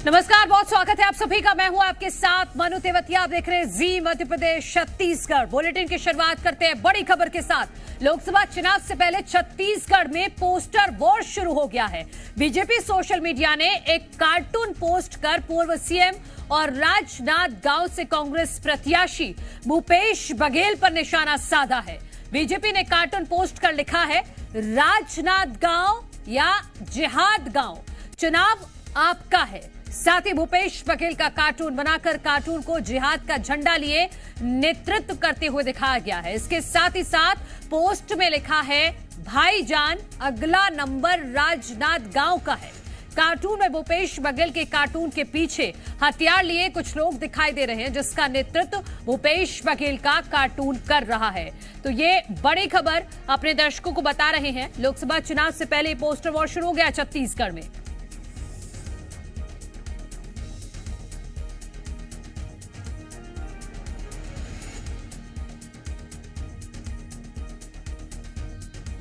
नमस्कार, बहुत स्वागत है आप सभी का। मैं हूं आपके साथ मनु तेवतिया। आप देख रहे हैं जी मध्य प्रदेश छत्तीसगढ़। बुलेटिन की शुरुआत करते हैं बड़ी खबर के साथ। लोकसभा चुनाव से पहले छत्तीसगढ़ में पोस्टर वॉर शुरू हो गया है। बीजेपी सोशल मीडिया ने एक कार्टून पोस्ट कर पूर्व सीएम और राजनांदगांव से कांग्रेस प्रत्याशी भूपेश बघेल पर निशाना साधा है। बीजेपी ने कार्टून पोस्ट कर लिखा है, राजनांदगांव या जिहाद गांव, चुनाव आपका है। साथ ही भूपेश बघेल का कार्टून बनाकर कार्टून को जिहाद का झंडा लिए नेतृत्व करते हुए दिखाया गया है। इसके साथ ही साथ पोस्ट में लिखा है, भाईजान अगला नंबर राजनांदगांव का है। कार्टून में भूपेश बघेल के कार्टून के पीछे हथियार लिए कुछ लोग दिखाई दे रहे हैं, जिसका नेतृत्व भूपेश बघेल का कार्टून कर रहा है। तो ये बड़ी खबर अपने दर्शकों को बता रहे हैं। लोकसभा चुनाव से पहले पोस्टर वॉर शुरू हो गया छत्तीसगढ़ में।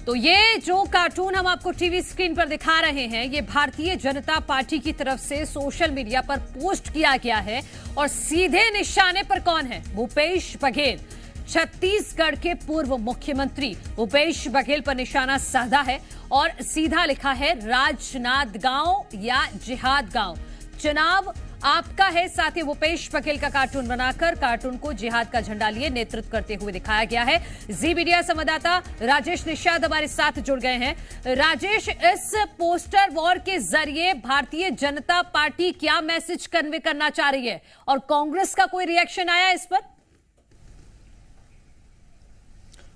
तो ये जो कार्टून हम आपको टीवी स्क्रीन पर दिखा रहे हैं, ये भारतीय जनता पार्टी की तरफ से सोशल मीडिया पर पोस्ट किया गया है। और सीधे निशाने पर कौन है? भूपेश बघेल। छत्तीसगढ़ के पूर्व मुख्यमंत्री भूपेश बघेल पर निशाना साधा है और सीधा लिखा है, राजनांदगांव या जिहाद गांव, चुनाव आपका है। साथ ही भूपेश बघेल का कार्टून बनाकर कार्टून को जिहाद का झंडा लिए नेतृत्व करते हुए दिखाया गया है। जी मीडिया संवाददाता राजेश निषाद हमारे साथ जुड़ गए हैं। राजेश, इस पोस्टर वॉर के जरिए भारतीय जनता पार्टी क्या मैसेज कन्वे करना चाह रही है और कांग्रेस का कोई रिएक्शन आया इस पर?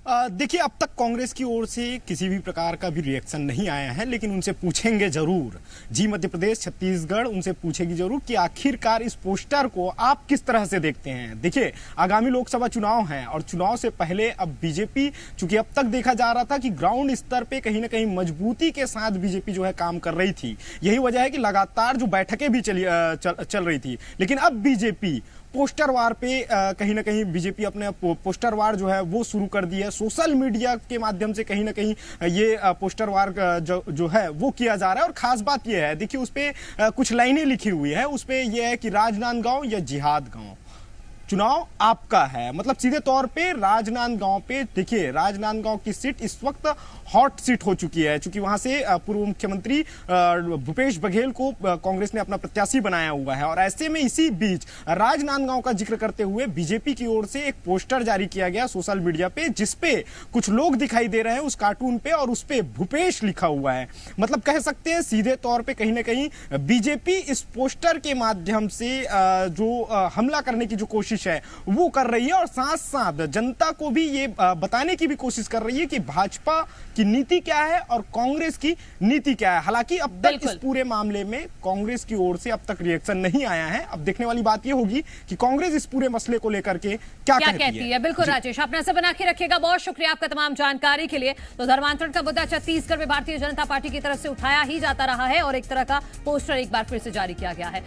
देखिए, अब तक कांग्रेस की ओर से किसी भी प्रकार का भी रिएक्शन नहीं आया है, लेकिन उनसे पूछेंगे जरूर। जी मध्य प्रदेश छत्तीसगढ़ उनसे पूछेगी जरूर कि आखिरकार इस पोस्टर को आप किस तरह से देखते हैं। देखिए, आगामी लोकसभा चुनाव है और चुनाव से पहले अब बीजेपी, चूंकि अब तक देखा जा रहा था कि ग्राउंड स्तर पे कहीं ना कहीं मजबूती के साथ बीजेपी जो है काम कर रही थी। यही वजह है कि लगातार जो बैठकें भी चल रही थी। लेकिन अब बीजेपी पोस्टर वार पे कहीं ना कहीं बीजेपी अपने पोस्टर वार जो है वो शुरू कर दी है। सोशल मीडिया के माध्यम से कहीं ना कहीं ये पोस्टर वार जो है वो किया जा रहा है। और खास बात ये है, देखिए, उस पे कुछ लाइनें लिखी हुई है। उस पे ये है कि राजनांदगांव या जिहाद गांव, चुनाव आपका है। मतलब सीधे तौर पे राजनांदगांव पे, देखिए, राजनांदगांव की सीट इस वक्त हॉट सीट हो चुकी है, क्योंकि वहां से पूर्व मुख्यमंत्री भूपेश बघेल को कांग्रेस ने अपना प्रत्याशी बनाया हुआ है। और ऐसे में इसी बीच राजनांदगांव का जिक्र करते हुए बीजेपी की ओर से एक पोस्टर जारी किया गया सोशल मीडिया पे, जिसपे कुछ लोग दिखाई दे रहे हैं उस कार्टून पे, और उस पे भूपेश लिखा हुआ है। मतलब कह सकते हैं सीधे तौर पे कहीं ना कहीं बीजेपी इस पोस्टर के माध्यम से जो हमला करने की जो कोशिश है वो कर रही है। और साथ साथ जनता को भी ये बताने की भी कोशिश कर रही है कि भाजपा की नीति क्या है और कांग्रेस की नीति क्या है। हालांकि अब तक इस पूरे मामले में कांग्रेस की ओर से अब तक रिएक्शन नहीं आया है। अब देखने वाली बात ये होगी कि कांग्रेस इस पूरे मसले को लेकर के क्या कहती है। बिल्कुल राजेश, आप नजर बना के रखिएगा। बहुत शुक्रिया आपका तमाम जानकारी के लिए। तो धर्मांतरण का मुद्दा छत्तीसगढ़ में भारतीय जनता पार्टी की तरफ से उठाया ही जाता रहा है और एक तरह का पोस्टर एक बार फिर से जारी किया गया है।